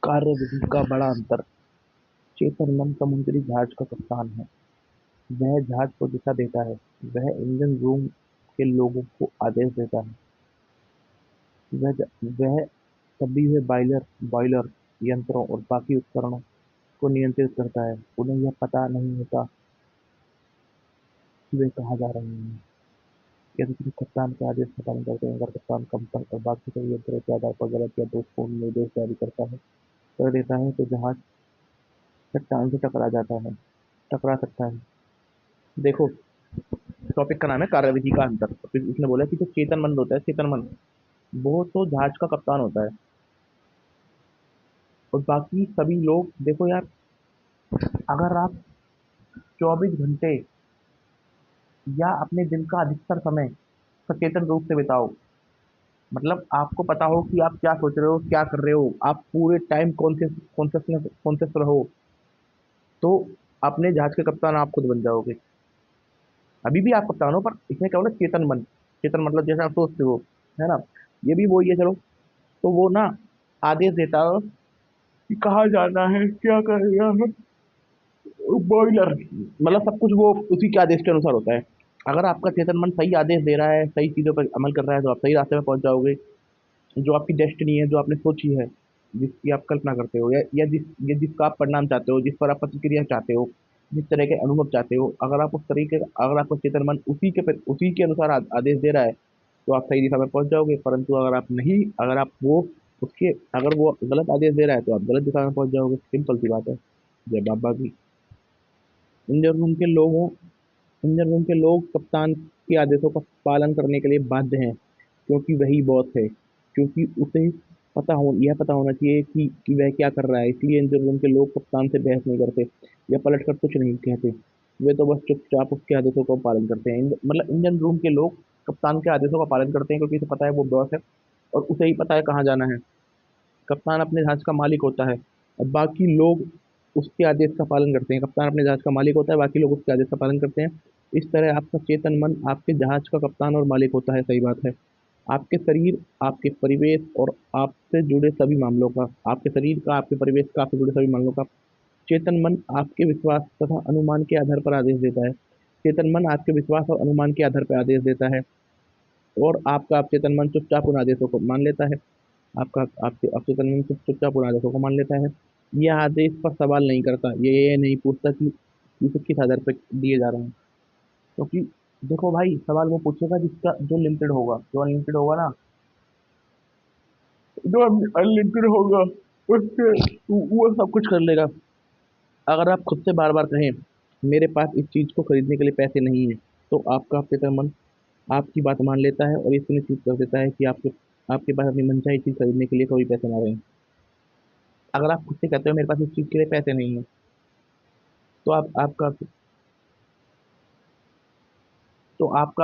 कार्यविधि का बड़ा अंतर। चेतन मन समुद्री जहाज का कप्तान है। वह जहाज को दिशा देता है। वह इंजन रूम के लोगों को आदेश देता है। वह तभी वे बॉयलर यंत्रों और बाकी उपकरणों को नियंत्रित करता है। उन्हें यह पता नहीं होता कि वे कहाँ जा रहे हैं। यदि सिर्फ कप्तान के आदेश का पालन करते हैं। अगर कप्तान कंपन और बाकी सभी यंत्रों के आधार पर गलत या दोषपूर्ण निर्देश जारी कर देता है तो जहाज चट्टान से टकरा सकता है। देखो, टॉपिक का नाम है कार्यविधि का अंतर। फिर इसने बोला कि जो चेतन होता है, चेतन मन, वो तो जहाज का कप्तान होता है। और बाकी सभी लोग, देखो यार, अगर आप 24 घंटे या अपने दिन का अधिकतर समय सचेतन रूप से बिताओ, मतलब आपको पता हो कि आप क्या सोच रहे हो, क्या कर रहे हो, आप पूरे टाइम कॉन्शियस रहो, तो अपने जहाज के कप्तान आप खुद बन जाओगे। अभी भी आप कप्तान हो, पर इसमें क्या हो ना, चेतन मन। चेतन मतलब जैसे आप सोचते हो, है ना। ये भी वही है, चलो। तो वो ना आदेश देता है कि कहाँ जाना है, क्या करना है। बॉयलर मतलब सब कुछ वो उसी के आदेश के अनुसार होता है। अगर आपका चेतन मन सही आदेश दे रहा है, सही चीजों पर अमल कर रहा है, तो आप सही रास्ते में पहुंच जाओगे। जो आपकी डेस्टिनी है, जो आपने सोची है, जिसकी आप कल्पना करते हो, या जिसका आप परिणाम चाहते हो, जिस पर आप प्रतिक्रिया चाहते हो, जिस तरह के अनुभव चाहते हो, अगर आपका चेतन मन उसी के अनुसार आदेश दे रहा है, तो आप सही दिशा में पहुंच जाओगे। परंतु अगर आप वो उसके अगर वो गलत आदेश दे रहा है, तो आप गलत दिशा में पहुंच जाओगे। सिंपल सी बात है। जय बाबा की। इंजन रूम के लोगों इंजन रूम के लोग कप्तान के आदेशों का पालन करने के लिए बाध्य हैं, क्योंकि वही बॉस है। क्योंकि उसे यह पता होना चाहिए कि वह क्या कर रहा है। इसलिए इंजन रूम के लोग कप्तान से बहस नहीं करते या पलट कर कुछ नहीं कहते। वे तो बस चुपचाप उसके आदेशों का पालन करते हैं। मतलब इंजन रूम के लोग कप्तान के आदेशों का पालन करते हैं, क्योंकि उसे पता है वो बॉस है और उसे ही पता है कहाँ जाना है। कप्तान अपने जहाज का मालिक होता है और बाकी लोग उसके आदेश का पालन करते हैं। कप्तान अपने जहाज का मालिक होता है, बाकी लोग उसके आदेश का पालन करते हैं। इस तरह आपका चेतन मन आपके जहाज का कप्तान और मालिक होता है। सही बात है। आपके शरीर, आपके परिवेश और आपसे जुड़े सभी मामलों का, आपके शरीर का, आपके परिवेश का, आपसे जुड़े सभी मामलों का चेतन मन आपके विश्वास तथा अनुमान के आधार पर आदेश देता है। चेतन मन आपके विश्वास और अनुमान के आधार पर आदेश देता है, और आपका अवचेतन मन चुपचाप उन आदेशों को मान लेता है। आपका आपके अवचेतन मन चुपचाप उन आदेशों को मान लेता है। यह आदेश पर सवाल नहीं करता। ये नहीं पूछता कि इसे किस आधार पर दिए जा रहे हैं। क्योंकि देखो भाई, सवाल वो पूछेगा जिसका जो लिमिटेड होगा, जो अनलिमिटेड होगा ना, जो अनलिमिटेड होगा, उससे वो सब कुछ कर लेगा। अगर आप खुद से बार बार कहें, मेरे पास इस चीज को खरीदने के लिए पैसे नहीं है, तो आपका अवचेतन मन आपकी बात मान लेता है और ये सुनिश्चित कर देता है कि आपके आपके पास अपनी मनचाही चीज खरीदने के लिए कभी पैसे ना रहें। अगर आप खुद से कहते हो मेरे पास इस चीज के लिए पैसे नहीं है, तो आपका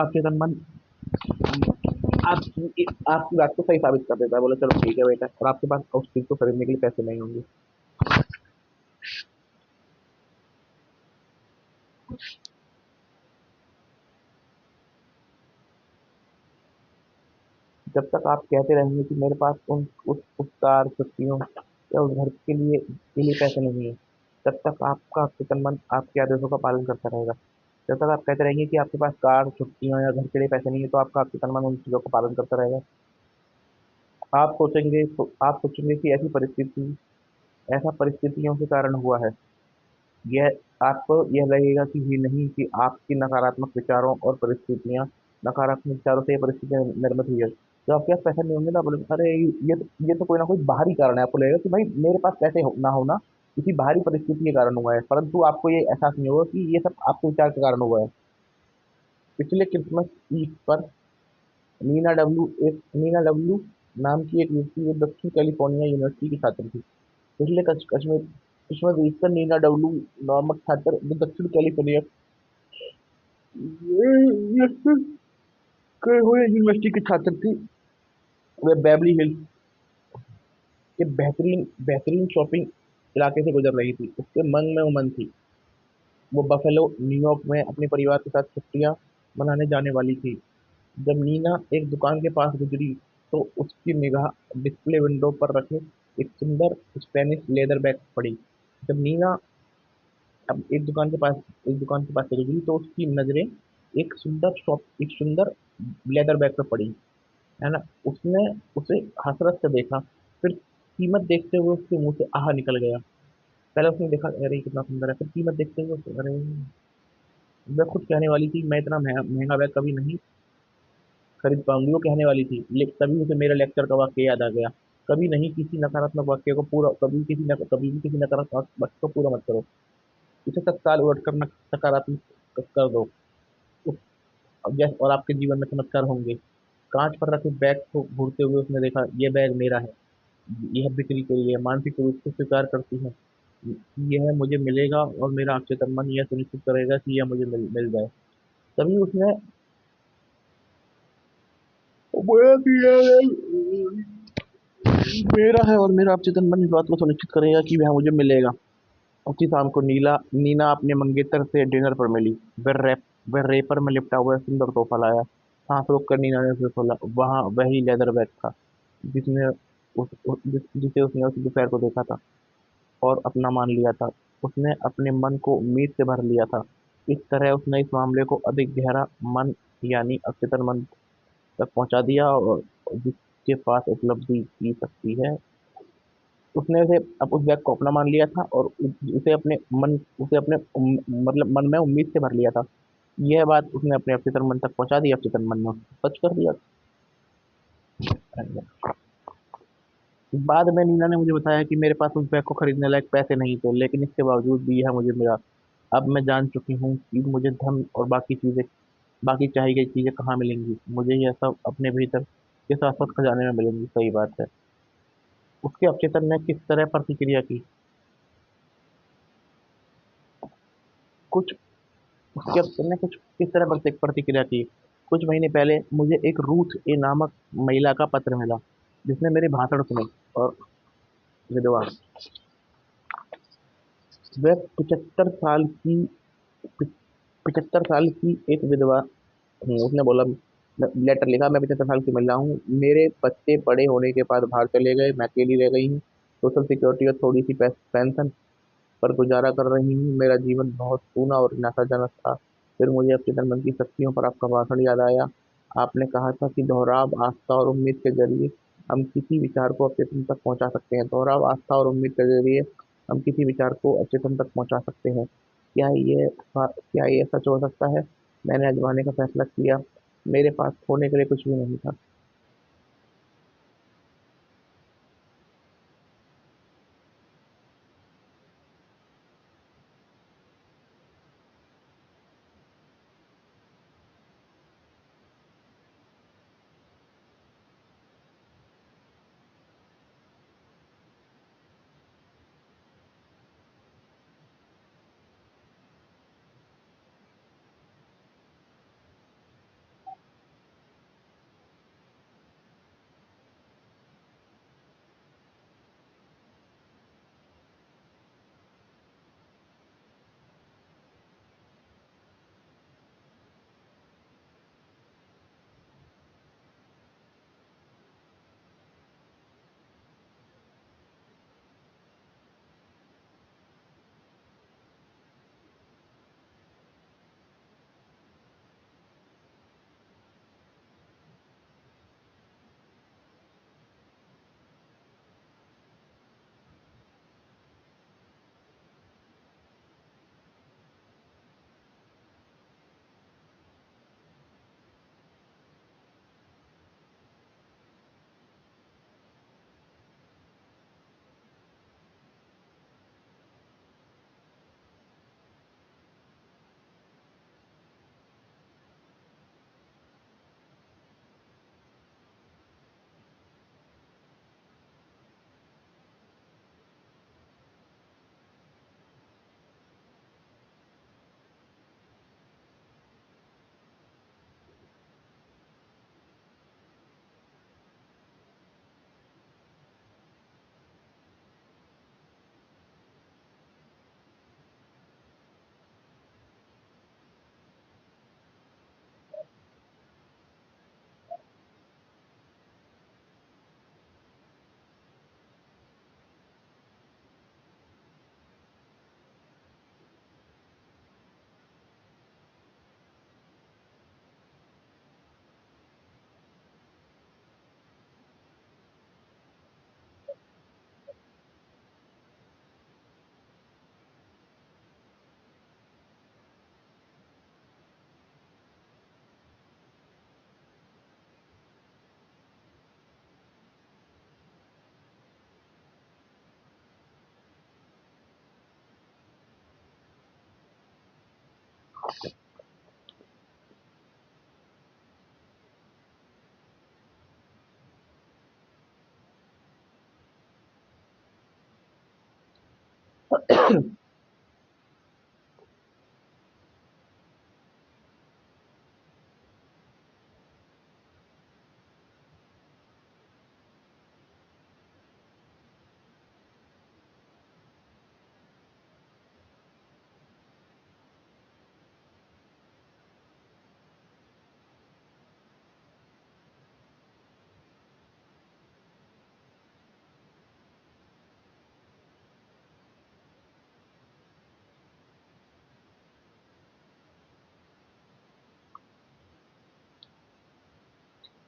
अवचेतन मन आपकी बात को सही साबित कर देता है। बोले चलो ठीक है बेटा, और आपके पास उस चीज को खरीदने के लिए पैसे नहीं होंगे। जब तक आप कहते रहेंगे कि मेरे पास उस कार, छुट्टियों या उस घर के लिए पैसे नहीं है, तब तक आपका अवचेतन मन आपके आदेशों का पालन करता रहेगा। जब तक आप कहते रहेंगे कि आपके पास कार, छुट्टियां या घर के लिए पैसे नहीं है, तो आपका अवचेतन मन उन चीजों का पालन करता रहेगा। आप सोचेंगे कि ऐसा परिस्थितियों के कारण हुआ है। यह आपको यह लगेगा कि ये नहीं, कि आपकी नकारात्मक विचारों और परिस्थितियां नकारात्मक विचारों से ये परिस्थितियां निर्मित हुई है। जब आपके पास पैसा नहीं होंगे ना, बोले अरे ये तो कोई ना कोई बाहरी कारण है। आपको लगेगा कि भाई मेरे पास पैसे ना होना किसी बाहरी परिस्थिति के कारण हुआ है, परंतु आपको ये एहसास नहीं होगा कि ये सब आपके विचार के कारण हुआ है। पिछले क्रिसमस ईव पर नीना डब्ल्यू नाम की एक युवती, वो दक्षिण कैलिफोर्निया यूनिवर्सिटी की छात्र थी। पिछले कश्मीर क्रिसमस ईव पर नीना डब्ल्यू नामक छात्र, जो दक्षिण कैलिफोर्निया यूनिवर्सिटी की छात्र थी, वह बेवली हिल्स के बेहतरीन बेहतरीन शॉपिंग इलाके से गुजर रही थी। उसके मन में उमंग थी। वो बफेलो, न्यूयॉर्क में अपने परिवार के साथ छुट्टियां मनाने जाने वाली थी। जब नीना एक दुकान के पास गुजरी, तो उसकी निगाह डिस्प्ले विंडो पर रखे एक सुंदर स्पेनिश लेदर बैग पड़ी। जब नीना अब एक दुकान के पास चली गई तो उसकी नजरें एक सुंदर लेदर बैग पर पड़ी, है ना। उसने उसे हसरत से देखा, फिर कीमत देखते हुए उसके मुंह से आह निकल गया। पहले उसने देखा, अरे ये कितना सुंदर है, फिर कीमत देखते हुए अरे, मैं खुद कहने वाली थी मैं इतना महंगा महंगा बैग कभी नहीं खरीद पाऊंगी, वो कहने वाली थी। लेकिन तभी उसे मेरे लेक्चर का वाक्य याद आ गया, कभी भी किसी नकारात्मक वाक्य को पूरा मत करो, इसे तत्काल उलट कर सकारात्मक कर दो। उस- और आपके जीवन में चमत्कार होंगे। कांच पर रखे बैग को घूरते हुए उसने देखा, ये बैग मेरा है, यह बिक्री के लिए मानसिक रूप से स्वीकार करती है, यह मुझे मिलेगा, और मेरा अचेतन मन यह सुनिश्चित करेगा कि यह मुझे मिल जाए। तभी उसने बोला कि यह मेरा है, और मेरा अवचेतन मन इस बात को सुनिश्चित करेगा कि वह मुझे मिलेगा। उसी शाम को नीना अपने मंगेतर से डिनर पर मिली। वह रेपर में लिपटा हुआ सुंदर तोहफा लाया। सांस रोक कर नीना ने उसे खोला। वहाँ वही लेदर बैग था जिसे उसने उस दोपहर को देखा था और अपना मान लिया था। उसने अपने मन को उम्मीद से भर लिया था। इस तरह उसने इस मामले को अधिक गहरा मन यानी अवचेतन मन तक पहुंचा दिया, और जिसके पास उपलब्धि की सकती है। उसने उसे अब उस बैग को अपना मान लिया था, और उसे अपने मतलब मन में उम्मीद से भर लिया था। यह बात उसने अपने अवचेतन मन तक पहुंचा दी। अवचेतन मन ने उसको सच कर दिया। बाद में नीना ने मुझे बताया कि मेरे पास उस बैग को खरीदने लायक पैसे नहीं थे, लेकिन इसके बावजूद भी यह मुझे मिला। अब मैं जान चुकी हूँ कि मुझे धन और बाकी चाहिए गई चीजें कहाँ मिलेंगी। मुझे यह सब अपने भीतर के शाश्वत खजाने में मिलेंगी। सही बात है। उसके अवचेतन ने किस तरह प्रतिक्रिया की? कुछ उसके अवचेतन ने कुछ किस तरह प्रतिक्रिया की? कुछ महीने पहले मुझे एक रूथ ए नामक महिला का पत्र मिला, जिसने मेरे भाषण सुने। और विधवा, वह 75 साल की एक विधवा हूँ। उसने बोला, लेटर लिखा, मैं 75 साल की महिला हूँ, मेरे बच्चे बड़े होने के बाद बाहर चले गए, मैं अकेली रह गई हूँ। सोशल सिक्योरिटी और थोड़ी सी पेंशन पर गुजारा कर रही हूँ। मेरा जीवन बहुत सूना और निराशाजनक था। फिर मुझे अपने मन की शक्तियों पर आपका भाषण याद आया। आपने कहा था कि दोहराव आस्था और उम्मीद के जरिए हम किसी विचार को अचेतन तक पहुंचा सकते हैं। दोहराव आस्था और उम्मीद के जरिए हम किसी विचार को अचेतन तक पहुंचा सकते हैं। क्या ये सच हो सकता है? मैंने आजमाने का फैसला किया। मेरे पास खोने के लिए कुछ भी नहीं था।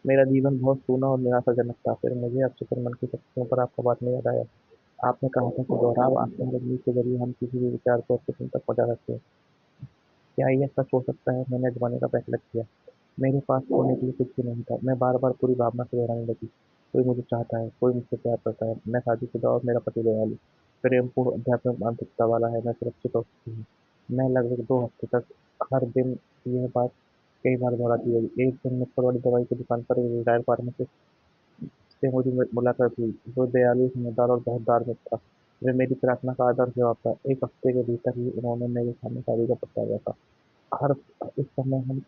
मेरा जीवन बहुत सूना और निराशाजनक था। फिर मुझे अक्षय मन की शक्तियों पर आपका बात में याद आया। आपने कहा था कि दोहराव आत्म तकनीक के जरिए हम किसी भी विचार को अक्षय तक पहुंचा सकते हैं। क्या ये सच हो सकता है? मैंने आजमाने का फैसला किया। मेरे पास खोने के लिए कुछ भी नहीं था। मैं बार बार पूरी भावना से दोहराने लगी। कोई मुझे चाहता है, कोई मुझसे प्यार करता है, मैं शादीशुदा और मेरा पति दयालु, प्रेमपूर्ण आध्यात्मिक मानसिकता वाला है, मैं सुरक्षित और सुखी हूँ। मैं लगभग 2 हफ्ते तक हर दिन यह बात कई बार दोहराती रही। एक दिन मुझ पर वाली दवाई की दुकान पर एक रिटायर्ड फार्मासिस्ट से मेरी मुलाकात हुई, जो दयालु, समझदार और बहुत धार्मिक था। वे मेरी प्रार्थना का आदर्श जवाब था। 1 हफ्ते के भीतर ही उन्होंने मेरे सामने शादी का प्रस्ताव रखा। हर इस समय हम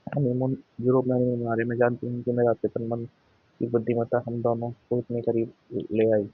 हनीमून यूरोप में हनीमून मना रहे। मैं जानती हूँ कि मेरा चेतन मन की बुद्धिमत्ता हम दोनों को इतने करीब ले आई।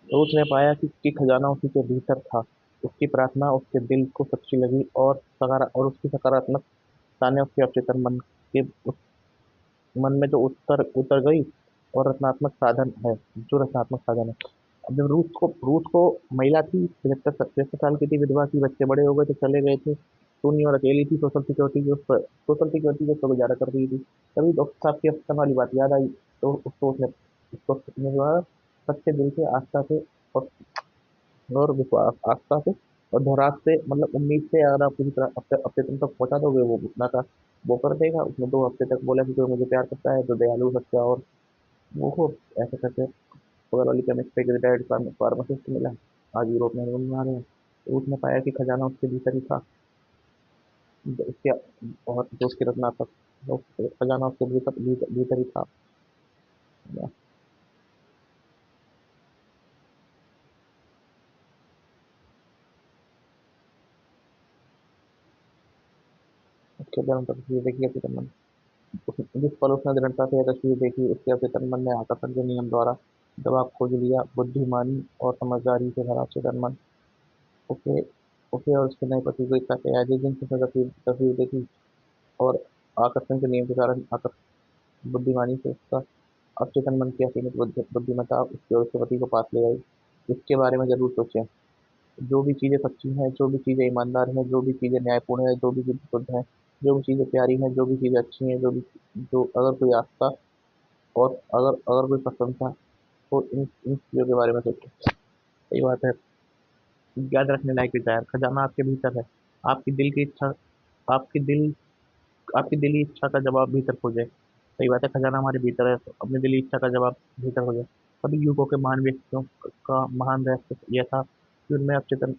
तो उसने पाया कि खजाना उसी के भीतर था। उसकी प्रार्थना उसके दिल को सच्ची लगी और उसकी सकारात्मकता ने उसके अवचेतन मन के मन में जो उतर उतर गई। और रचनात्मक साधन है जो रचनात्मक साधन है। अब जब रूथ को महिला थी, 75 75 साल की थी, विधवा थी, बच्चे बड़े हो गए थे, चले गए थे, सुनी और अकेली थी। सोशल सिक्योरिटी के ऊपर गुजारा कर रही थी। तभी डॉक्टर साहब की अफसर वाली बात याद आई। तो उसने जो है सच्चे दिल से, आस्था से और विश्वास, आस्था से और धराक से, मतलब उम्मीद से, अगर आप किसी तरह अपने तुम तक पहुंचा दोगे, वो उतना का वो कर देगा। उसने 2 हफ्ते तक बोला कि कोई मुझे प्यार करता है तो दयालु, सच्चा और वो हो। ऐसे करके बगल वाली केमिस्ट पे एक रिटायर्ड फार्मासिस्ट मिला। आज यूरोप में घूम रहे हैं। तो उसने पाया कि खजाना उसके भीतर ही था। उसके और जो उसकी रचनात्मक खजाना उसके भीतर भीतर भीतर ही था। उसके अंदर तस्वीर देखी अपने मन। जिस पल उसने दृढ़ता से यह तस्वीर देखी, उसके अचेतन मन ने आकर्षण के नियम द्वारा जवाब खोज लिया। बुद्धिमानी और समझदारी से भरा अचेतन मन उसे उसे और उसके नए पति को इतना तैयार जिस दिन से उसने तस्वीर देखी और आकर्षण के नियम के कारण आकर्षण बुद्धिमानी से उसका अवचेतन मन की असीमित बुद्धिमत्ता उसके और उसके पति को पास ले आई। इसके बारे में जरूर सोचें। जो भी चीज़ें सच्ची हैं, जो भी चीज़ें ईमानदार हैं, जो भी चीज़ें न्यायपूर्ण है, जो भी चीज़ें शुद्ध हैं, जो भी चीज़ें प्यारी हैं, जो भी चीज़ें अच्छी हैं, जो अगर कोई आस्था और अगर अगर कोई प्रशंसा, तो इन इन चीज़ों के बारे में सोचें। सही बात है। याद रखने लायक विचार, खजाना आपके भीतर है। आपकी दिल की इच्छा आपकी दिल आपकी दिली इच्छा का जवाब भीतर खोजें। सही बात है, खजाना हमारे भीतर है, तो अपनी दिली इच्छा का जवाब भीतर खोजें। सभी युगों के महान व्यक्तियों का महान रहस्य यह था कि उनमें अपचेतन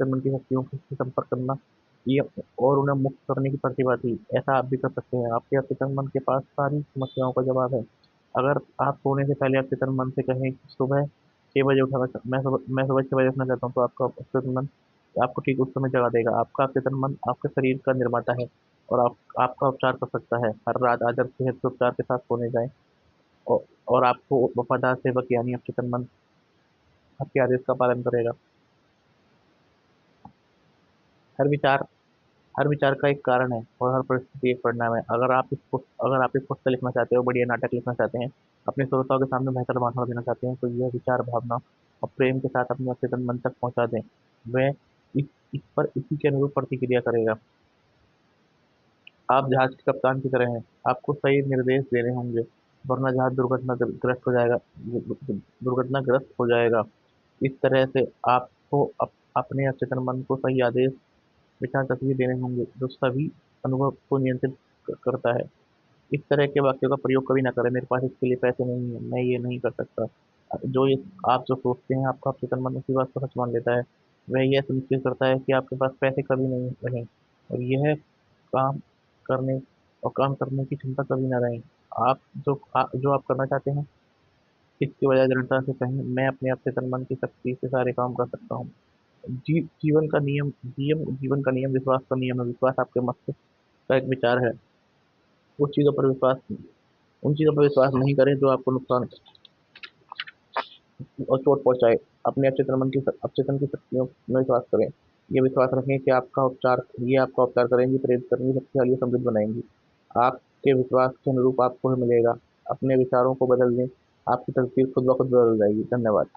मन की शक्तियों से संपर्क करना, ये और उन्हें मुक्त करने की प्रतिभा थी। ऐसा आप भी कर सकते हैं। आपके अपचेतन मन के पास सारी समस्याओं का जवाब है। अगर आप सोने से पहले अपचेतन मन से कहें कि सुबह 6 बजे उठा, मैं सुबह 6 बजे उठना चाहता हूँ, तो आपका अपचेतन मन आपको ठीक उस समय जगा देगा। आपका अपचेतन मन आपके शरीर का निर्माता है और आपका उपचार कर सकता है। हर रात आदर्श सेहत के उपचार के साथ सोने जाएं। और, और आपको वफादार सेवक यानी अपचेतन मन आपके आदेश का पालन करेगा। हर विचार हर विचार का एक कारण है और हर परिस्थिति एक परिणाम है। अगर आप एक पुस्तक लिखना चाहते हो, बढ़िया नाटक लिखना चाहते हैं, अपने श्रोताओं के सामने बेहतर भाषण देना चाहते हैं, तो यह विचार, भावना और प्रेम के साथ अपने अचेतन मन तक पहुंचा दें। वह इस इस पर इसी के अनुरूप प्रतिक्रिया करेगा। आप जहाज के कप्तान की तरह हैं, आपको सही निर्देश देने होंगे, वरना जहाज दुर्घटनाग्रस्त हो जाएगा। इस तरह से आपको अपने अचेतन मन को सही आदेश, विचार, तस्वीर देने होंगे, जो सभी अनुभव को नियंत्रित करता है। इस तरह के वाक्यों का प्रयोग कभी ना करें, मेरे पास इसके लिए पैसे नहीं है, मैं ये नहीं कर सकता। जो ये आप जो सोचते हैं, आपका अचेतन मन उसी बात को सच मान लेता है। वह यह सुनिश्चित करता है कि आपके पास पैसे कभी नहीं रहें, और यह काम करने काम करने की क्षमता कभी ना रहे। जो आप करना चाहते हैं, इसके बजाय दृढ़ता से कहें, मैं अपने अचेतन मन की शक्ति से सारे काम कर सकता हूँ। जीवन का नियम विश्वास का नियम है। विश्वास आपके मस्तिष्क का एक विचार है। उस चीजों पर विश्वास उन चीज़ों पर विश्वास नहीं करें जो आपको नुकसान और चोट पहुँचाए। अपने अवचेतन की शक्तियों में विश्वास करें। ये आपका उपचार करेंगी, प्रेरित करेंगी, शक्तिशाली और समृद्ध बनाएँगी। आपके विश्वास के अनुरूप आपको ही मिलेगा। अपने विचारों को बदल दें, आपकी तस्वीर खुद ब खुद बदल जाएगी। धन्यवाद।